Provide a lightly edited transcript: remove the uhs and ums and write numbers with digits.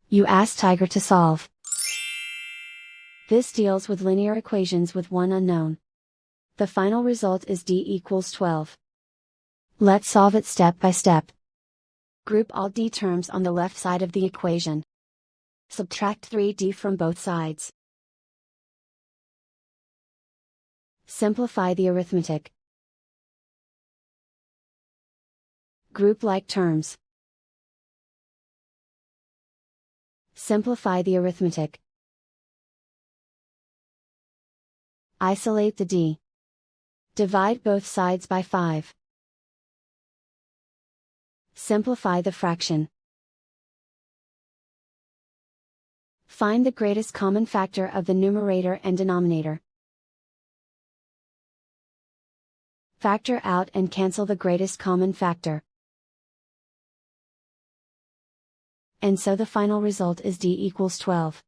You ask Tiger to solve. This deals with linear equations with one unknown. The final result is d equals 12. Let's solve it step by step. Group all d terms on the left side of the equation. Subtract 3d from both sides. Simplify the arithmetic. Group like terms. Simplify the arithmetic. Isolate the d. Divide both sides by 5. Simplify the fraction. Find the greatest common factor of the numerator and denominator. Factor out and cancel the greatest common factor. And so the final result is d equals 12.